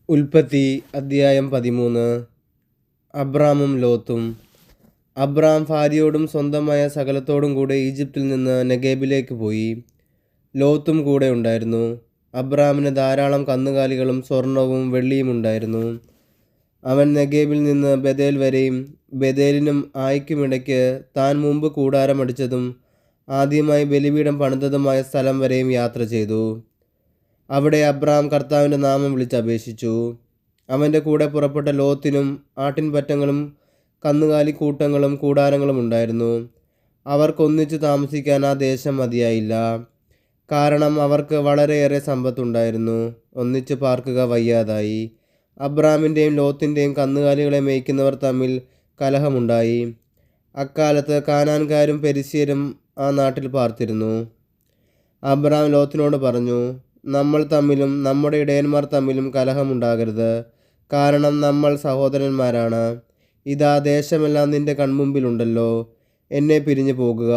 ഉൽപ്പത്തി അദ്ധ്യായം 13. അബ്രാമും ലോത്തും. അബ്രാം ഭാര്യയോടും സ്വന്തമായ സകലത്തോടും കൂടെ ഈജിപ്തിൽ നിന്ന് നെഗേബിലേക്ക് പോയി. ലോത്തും കൂടെ ഉണ്ടായിരുന്നു. അബ്രാമിന് ധാരാളം കന്നുകാലികളും സ്വർണവും വെള്ളിയും ഉണ്ടായിരുന്നു. അവൻ നെഗേബിൽ നിന്ന് ബഥേൽ വരെയും ബഥേലിനും ആയിക്കുമിടയ്ക്ക് താൻ മുമ്പ് കൂടാരമടിച്ചതും ആദ്യമായി ബലിപീഠം പണിതതുമായ സ്ഥലം വരെയും യാത്ര ചെയ്തു. അവിടെ അബ്രാം കർത്താവിൻ്റെ നാമം വിളിച്ചപേക്ഷിച്ചു. അവൻ്റെ കൂടെ പുറപ്പെട്ട ലോത്തിനും ആട്ടിൻപറ്റങ്ങളും കന്നുകാലിക്കൂട്ടങ്ങളും കൂടാരങ്ങളും ഉണ്ടായിരുന്നു. അവർക്കൊന്നിച്ച് താമസിക്കാൻ ആ ദേശം മതിയായില്ല, കാരണം അവർക്ക് വളരെയേറെ സമ്പത്തുണ്ടായിരുന്നു. ഒന്നിച്ച് പാർക്കുക വയ്യാതായി. അബ്രാമിൻ്റെയും ലോത്തിൻ്റെയും കന്നുകാലികളെ മേയ്ക്കുന്നവർ തമ്മിൽ കലഹമുണ്ടായി. അക്കാലത്ത് കാനാൻകാരും പെരിസ്യരും ആ നാട്ടിൽ പാർത്തിരുന്നു. അബ്രാം ലോത്തിനോട് പറഞ്ഞു, നമ്മൾ തമ്മിലും നമ്മുടെ ഇടയന്മാർ തമ്മിലും കലഹമുണ്ടാകരുത്, കാരണം നമ്മൾ സഹോദരന്മാരാണ്. ഇതാ ദേശമെല്ലാം നിന്റെ കൺമുമ്പിലുണ്ടല്ലോ. എന്നെ പിരിഞ്ഞു പോകുക.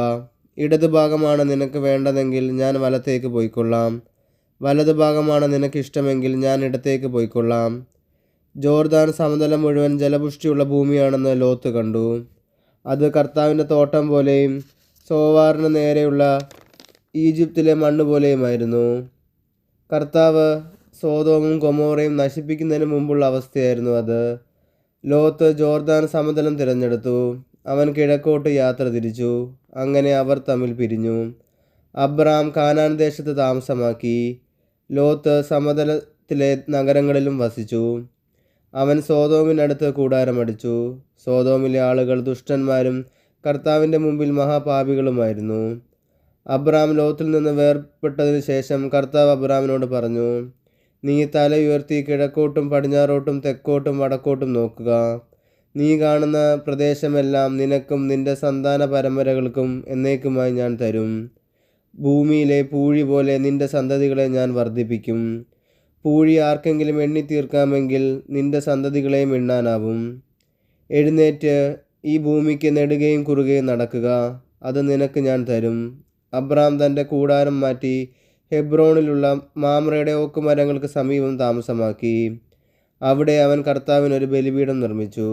ഇടതുഭാഗമാണ് നിനക്ക് വേണ്ടതെങ്കിൽ ഞാൻ വലത്തേക്ക് പോയിക്കൊള്ളാം, വലതുഭാഗമാണ് നിനക്കിഷ്ടമെങ്കിൽ ഞാൻ ഇടത്തേക്ക് പോയിക്കൊള്ളാം. ജോർദാൻ സമതലം മുഴുവൻ ജലപുഷ്ടിയുള്ള ഭൂമിയാണെന്ന് ലോത്ത് കണ്ടു. അത് കർത്താവിൻ്റെ തോട്ടം പോലെയും സോവാറിന് നേരെയുള്ള ഈജിപ്തിലെ മണ്ണ് പോലെയുമായിരുന്നു. കർത്താവ് സോദോമും ഗൊമോറയും നശിപ്പിക്കുന്നതിന് മുമ്പുള്ള അവസ്ഥയായിരുന്നു അത്. ലോത്ത് ജോർദാൻ സമതലം തിരഞ്ഞെടുത്തു. അവൻ കിഴക്കോട്ട് യാത്ര തിരിച്ചു. അങ്ങനെ അവർ തമ്മിൽ പിരിഞ്ഞു. അബ്രാം കാനാൻ ദേശത്ത് താമസമാക്കി. ലോത്ത് സമതലത്തിലെ നഗരങ്ങളിലും വസിച്ചു. അവൻ സോദോമിനടുത്ത് കൂടാരമടിച്ചു. സോദോമിലെ ആളുകൾ ദുഷ്ടന്മാരും കർത്താവിൻ്റെ മുമ്പിൽ മഹാപാപികളുമായിരുന്നു. അബ്രാം ലോത്തിൽ നിന്ന് വേർപെട്ടതിന് ശേഷം കർത്താവ് അബ്രാമിനോട് പറഞ്ഞു, നീ തല ഉയർത്തി കിഴക്കോട്ടും പടിഞ്ഞാറോട്ടും തെക്കോട്ടും വടക്കോട്ടും നോക്കുക. നീ കാണുന്ന പ്രദേശമെല്ലാം നിനക്കും നിന്റെ സന്താന പരമ്പരകൾക്കും എന്നേക്കുമായി ഞാൻ തരും. ഭൂമിയിലെ പൂഴി പോലെ നിന്റെ സന്തതികളെ ഞാൻ വർദ്ധിപ്പിക്കും. പൂഴി ആർക്കെങ്കിലും എണ്ണിത്തീർക്കാമെങ്കിൽ നിന്റെ സന്തതികളെയും എണ്ണാനാവും. എഴുന്നേറ്റ് ഈ ഭൂമിക്ക് നെടുകയും കുറുകയും നടക്കുക, അത് നിനക്ക് ഞാൻ തരും. അബ്രാം തൻ്റെ കൂടാരം മാറ്റി ഹെബ്രോണിലുള്ള മാമ്രയുടെ ഓക്കുമരങ്ങൾക്ക് സമീപം താമസമാക്കി. അവിടെ അവൻ കർത്താവിനൊരു ബലിപീഠം നിർമ്മിച്ചു.